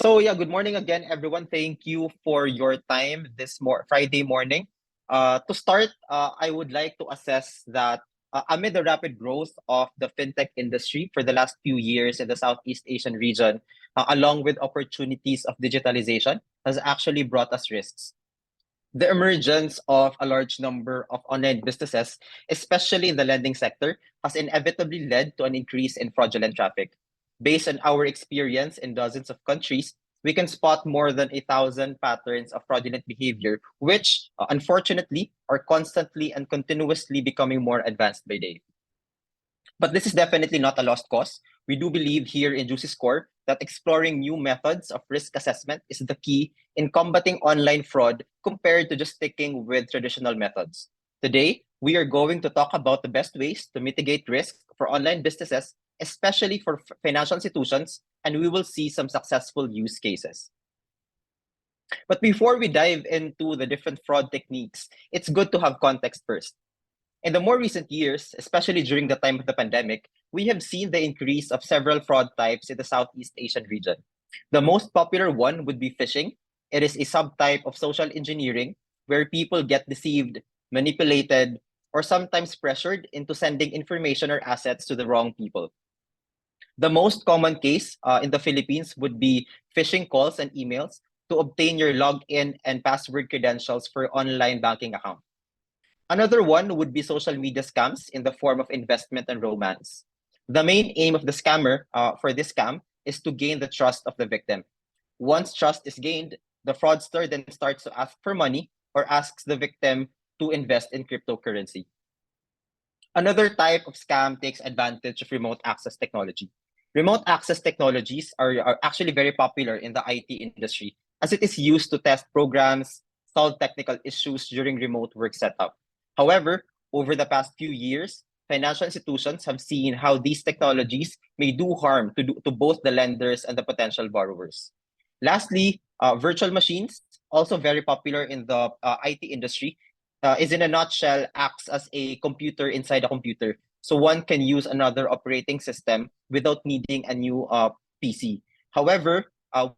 Good morning again, everyone. Thank you for your time this Friday morning. To start, I would like to assess that amid the rapid growth of the fintech industry for the last few years in the Southeast Asian region, along with opportunities of digitalization, has actually brought us risks. The emergence of a large number of online businesses, especially in the lending sector, has inevitably led to an increase in fraudulent traffic. Based on our experience in dozens of countries, we can spot more than 1,000 patterns of fraudulent behavior, which unfortunately are constantly and continuously becoming more advanced by day. But this is definitely not a lost cause. We do believe here in Juicy Score that exploring new methods of risk assessment is the key in combating online fraud compared to just sticking with traditional methods. Today, we are going to talk about the best ways to mitigate risk for online businesses, especially for financial institutions, and we will see some successful use cases. But before we dive into the different fraud techniques, it's good to have context first. In the more recent years, especially during the time of the pandemic, we have seen the increase of several fraud types in the Southeast Asian region. The most popular one would be phishing. It is a subtype of social engineering where people get deceived, manipulated, or sometimes pressured into sending information or assets to the wrong people. The most common case in the Philippines would be phishing calls and emails to obtain your login and password credentials for online banking account. Another one would be social media scams in the form of investment and romance. The main aim of the scammer for this scam is to gain the trust of the victim. Once trust is gained, the fraudster then starts to ask for money or asks the victim to invest in cryptocurrency. Another type of scam takes advantage of remote access technology. Remote access technologies are actually very popular in the IT industry as it is used to test programs, solve technical issues during remote work setup. However, over the past few years, financial institutions have seen how these technologies may do harm to both the lenders and the potential borrowers. Lastly, virtual machines, also very popular in the IT industry, is in a nutshell acts as a computer inside a computer. So one can use another operating system without needing a new PC. However,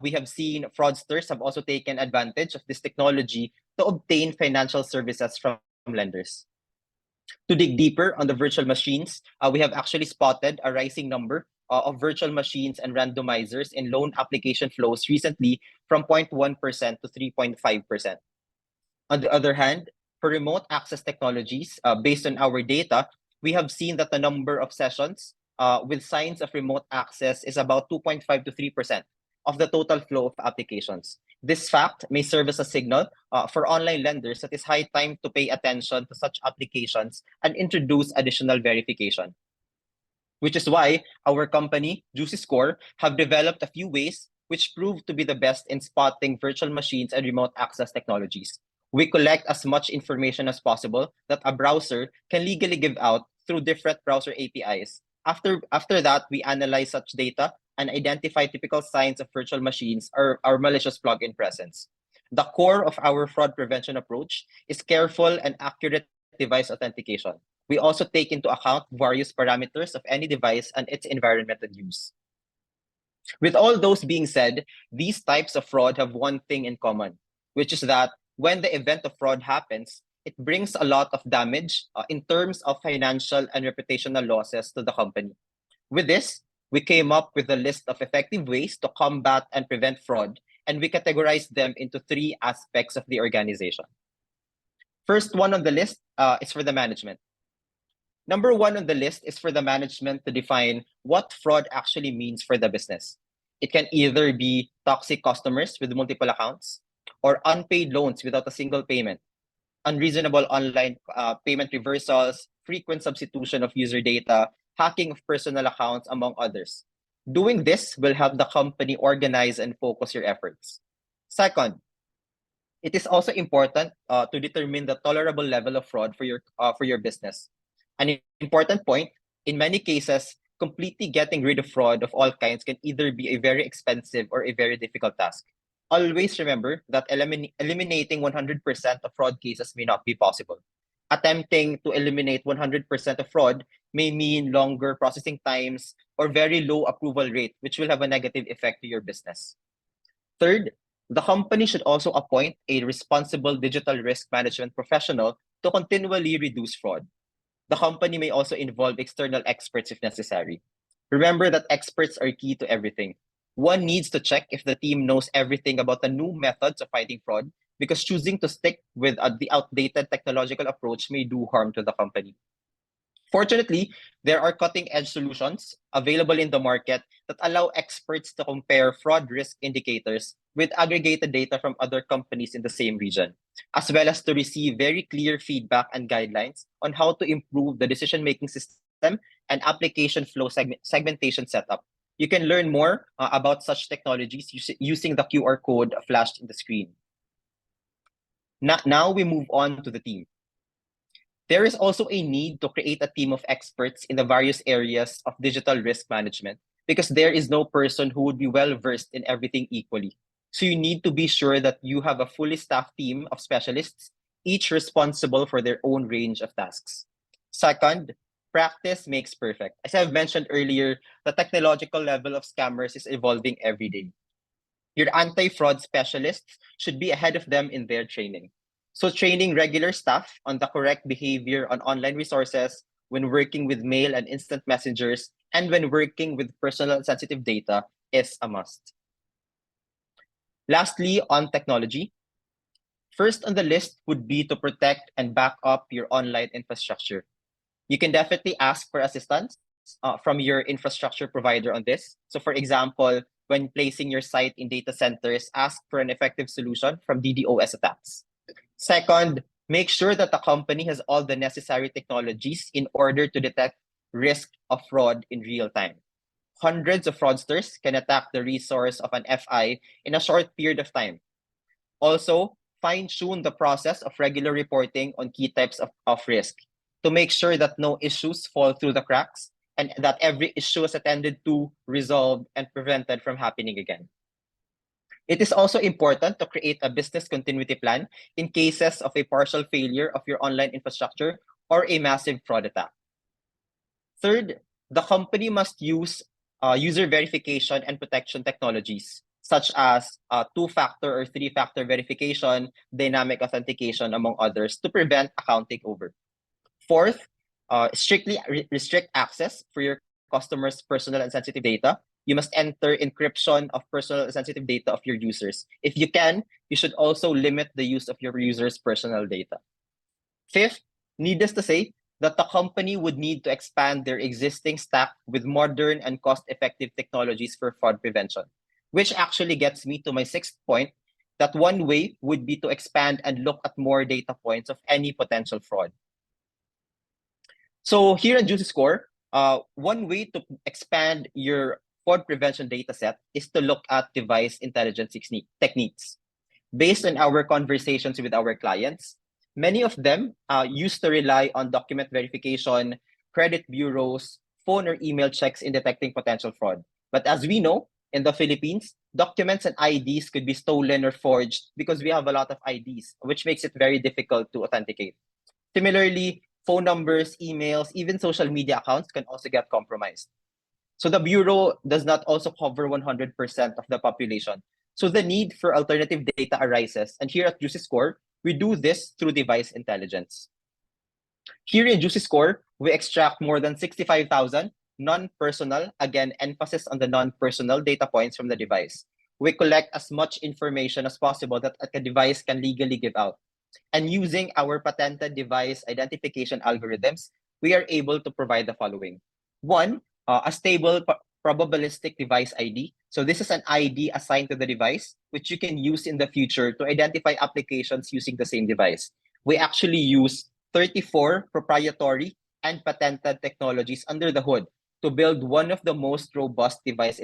we have seen fraudsters have also taken advantage of this technology to obtain financial services from lenders. To dig deeper on the virtual machines, we have actually spotted a rising number of virtual machines and randomizers in loan application flows recently from 0.1% to 3.5%. On the other hand, for remote access technologies, based on our data, we have seen that the number of sessions with signs of remote access is about 2.5 to 3% of the total flow of applications. This fact may serve as a signal for online lenders that it's high time to pay attention to such applications and introduce additional verification. Which is why our company, Juicy Score, have developed a few ways which prove to be the best in spotting virtual machines and remote access technologies. We collect as much information as possible that a browser can legally give out through different browser APIs. After that, we analyze such data and identify typical signs of virtual machines or malicious plugin presence. The core of our fraud prevention approach is careful and accurate device authentication. We also take into account various parameters of any device and its environment and use. With all those being said, these types of fraud have one thing in common, which is that when the event of fraud happens, it brings a lot of damage in terms of financial and reputational losses to the company. With this, we came up with a list of effective ways to combat and prevent fraud, and we categorized them into three aspects of the organization. First one on the list is for the management. Number one on the list is for the management to define what fraud actually means for the business. It can either be toxic customers with multiple accounts or unpaid loans without a single payment, unreasonable online payment reversals, frequent substitution of user data, hacking of personal accounts, among others. Doing this will help the company organize and focus your efforts. Second, it is also important to determine the tolerable level of fraud for your business. An important point, in many cases, completely getting rid of fraud of all kinds can either be a very expensive or a very difficult task. Always remember that eliminating 100% of fraud cases may not be possible. Attempting to eliminate 100% of fraud may mean longer processing times or very low approval rate, which will have a negative effect to your business. Third, the company should also appoint a responsible digital risk management professional to continually reduce fraud. The company may also involve external experts if necessary. Remember that experts are key to everything. One needs to check if the team knows everything about the new methods of fighting fraud, because choosing to stick with the outdated technological approach may do harm to the company. Fortunately, there are cutting-edge solutions available in the market that allow experts to compare fraud risk indicators with aggregated data from other companies in the same region, as well as to receive very clear feedback and guidelines on how to improve the decision-making system and application flow segmentation setup. You can learn more about such technologies using the QR code flashed in the screen. Now we move on to the team. There is also a need to create a team of experts in the various areas of digital risk management, because there is no person who would be well versed in everything equally. So you need to be sure that you have a fully staffed team of specialists, each responsible for their own range of tasks. Second, practice makes perfect. As I've mentioned earlier, the technological level of scammers is evolving every day. Your anti-fraud specialists should be ahead of them in their training. So training regular staff on the correct behavior on online resources, when working with mail and instant messengers, and when working with personal sensitive data is a must. Lastly, on technology, first on the list would be to protect and back up your online infrastructure. You can definitely ask for assistance from your infrastructure provider on this. So for example, when placing your site in data centers, ask for an effective solution from DDoS attacks. Second, make sure that the company has all the necessary technologies in order to detect risk of fraud in real time. Hundreds of fraudsters can attack the resource of an FI in a short period of time. Also, fine-tune the process of regular reporting on key types of risk to make sure that no issues fall through the cracks and that every issue is attended to, resolved, and prevented from happening again. It is also important to create a business continuity plan in cases of a partial failure of your online infrastructure or a massive fraud attack. Third, the company must use user verification and protection technologies, such as two-factor or three-factor verification, dynamic authentication, among others, to prevent account takeover. Fourth, strictly restrict access for your customers' personal and sensitive data. You must enter encryption of personal and sensitive data of your users. If you can, you should also limit the use of your users' personal data. Fifth, needless to say, that the company would need to expand their existing stack with modern and cost-effective technologies for fraud prevention, which actually gets me to my sixth point, that one way would be to expand and look at more data points of any potential fraud. So here at Juicy Score, one way to expand your fraud prevention data set is to look at device intelligence techniques. Based on our conversations with our clients, many of them used to rely on document verification, credit bureaus, phone or email checks in detecting potential fraud. But as we know, in the Philippines, documents and IDs could be stolen or forged because we have a lot of IDs, which makes it very difficult to authenticate. Similarly, phone numbers, emails, even social media accounts can also get compromised. So the Bureau does not also cover 100% of the population. So the need for alternative data arises. And here at Juicy Score, we do this through device intelligence. Here in Juicy Score, we extract more than 65,000 non-personal, again, emphasis on the non-personal data points from the device. We collect as much information as possible that a device can legally give out. And using our patented device identification algorithms, we are able to provide the following. One, a stable probabilistic device ID. So this is an ID assigned to the device, which you can use in the future to identify applications using the same device. We actually use 34 proprietary and patented technologies under the hood to build one of the most robust device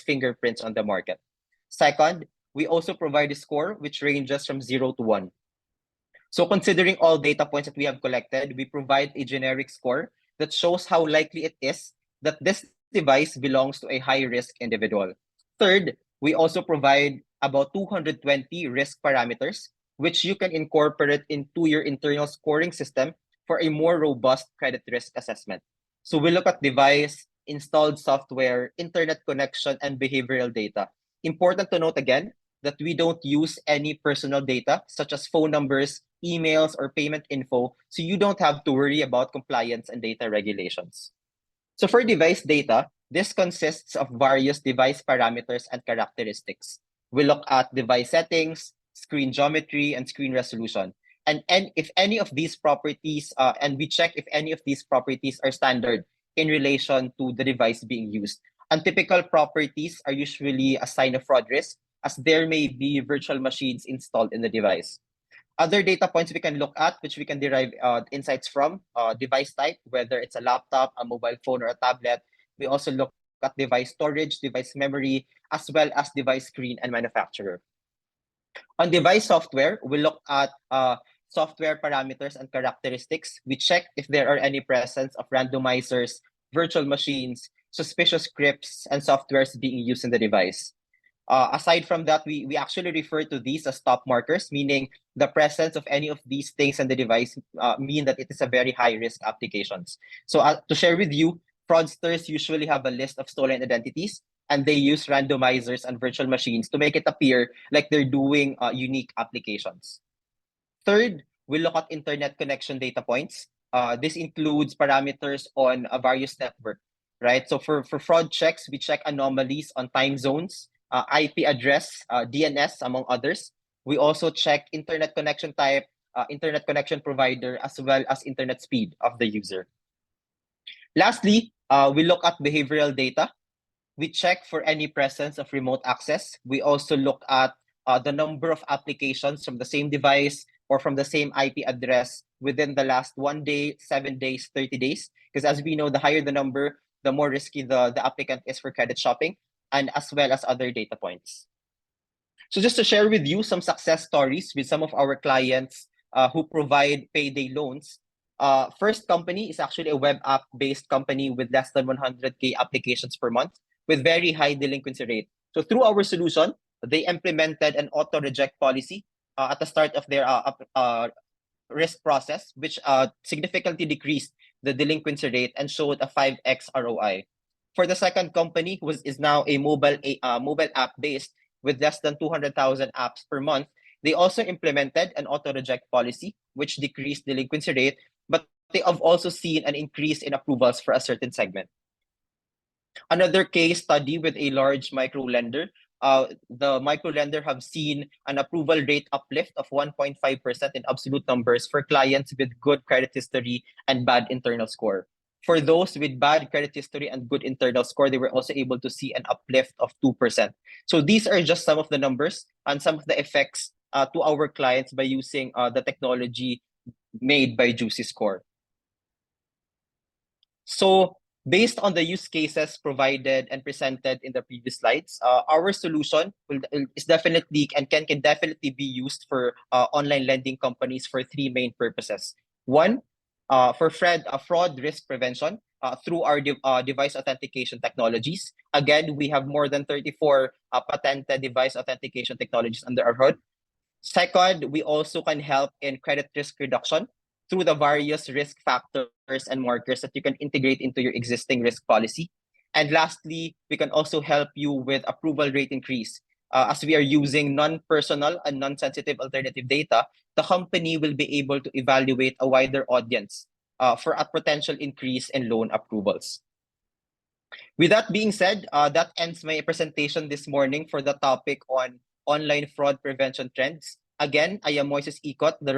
fingerprints on the market. Second, we also provide a score which ranges from 0 to 1. So considering all data points that we have collected, we provide a generic score that shows how likely it is that this device belongs to a high-risk individual. Third, we also provide about 220 risk parameters, which you can incorporate into your internal scoring system for a more robust credit risk assessment. So we look at device, installed software, internet connection, and behavioral data. Important to note again that we don't use any personal data such as phone numbers, emails, or payment info, so you don't have to worry about compliance and data regulations. So for device data, this consists of various device parameters and characteristics. We look at device settings, screen geometry, and screen resolution. And if any of these properties, and we check if any of these properties are standard in relation to the device being used. Untypical properties are usually a sign of fraud risk, as there may be virtual machines installed in the device. Other data points we can look at, which we can derive insights from, device type, whether it's a laptop, a mobile phone, or a tablet. We also look at device storage, device memory, as well as device screen and manufacturer. On device software, we look at software parameters and characteristics. We check if there are any presence of randomizers, virtual machines, suspicious scripts, and softwares being used in the device. Aside from that, we actually refer to these as stop markers, meaning the presence of any of these things in the device mean that it is a very high risk applications. So to share with you, fraudsters usually have a list of stolen identities, and they use randomizers and virtual machines to make it appear like they're doing unique applications. Third, we look at internet connection data points. This includes parameters on a various network, right? So for fraud checks, we check anomalies on time zones, IP address, DNS, among others. We also check internet connection type, internet connection provider, as well as internet speed of the user. Lastly, we look at behavioral data. We check for any presence of remote access. We also look at the number of applications from the same device or from the same IP address within the last 1 day, 7 days, 30 days. Because as we know, the higher the number, the more risky the applicant is for credit shopping, and as well as other data points. So just to share with you some success stories with some of our clients who provide payday loans. First company is actually a web app based company with less than 100K applications per month with very high delinquency rate. So through our solution, they implemented an auto reject policy at the start of their risk process, which significantly decreased the delinquency rate and showed a 5x ROI. For the second company, who is now a mobile app based with less than 200,000 apps per month, they also implemented an auto reject policy, which decreased delinquency rate, but they have also seen an increase in approvals for a certain segment. Another case study with a large micro lender. The micro lender have seen an approval rate uplift of 1.5% in absolute numbers for clients with good credit history and bad internal score. For those with bad credit history and good internal score, they were also able to see an uplift of 2%. So these are just some of the numbers and some of the effects to our clients by using the technology made by Juicy Score. So based on the use cases provided and presented in the previous slides, our solution is definitely and can definitely be used for online lending companies for three main purposes. One, for fraud risk prevention through our device authentication technologies. Again, we have more than 34 patented device authentication technologies under our hood. Second, we also can help in credit risk reduction through the various risk factors and markers that you can integrate into your existing risk policy. And lastly, we can also help you with approval rate increase. As we are using non-personal and non-sensitive alternative data, the company will be able to evaluate a wider audience for a potential increase in loan approvals. With that being said, that ends my presentation this morning for the topic on online fraud prevention trends. Again, I am Moises Ycot, the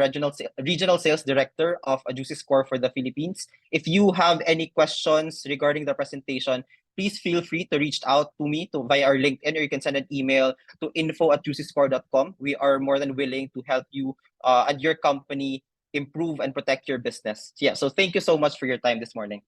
Regional Sales Director of Juicy Score for the Philippines. If you have any questions regarding the presentation, please feel free to reach out to me via our LinkedIn, or you can send an email to info@juicyscore.com. We are more than willing to help you and your company improve and protect your business. Yeah, so thank you so much for your time this morning.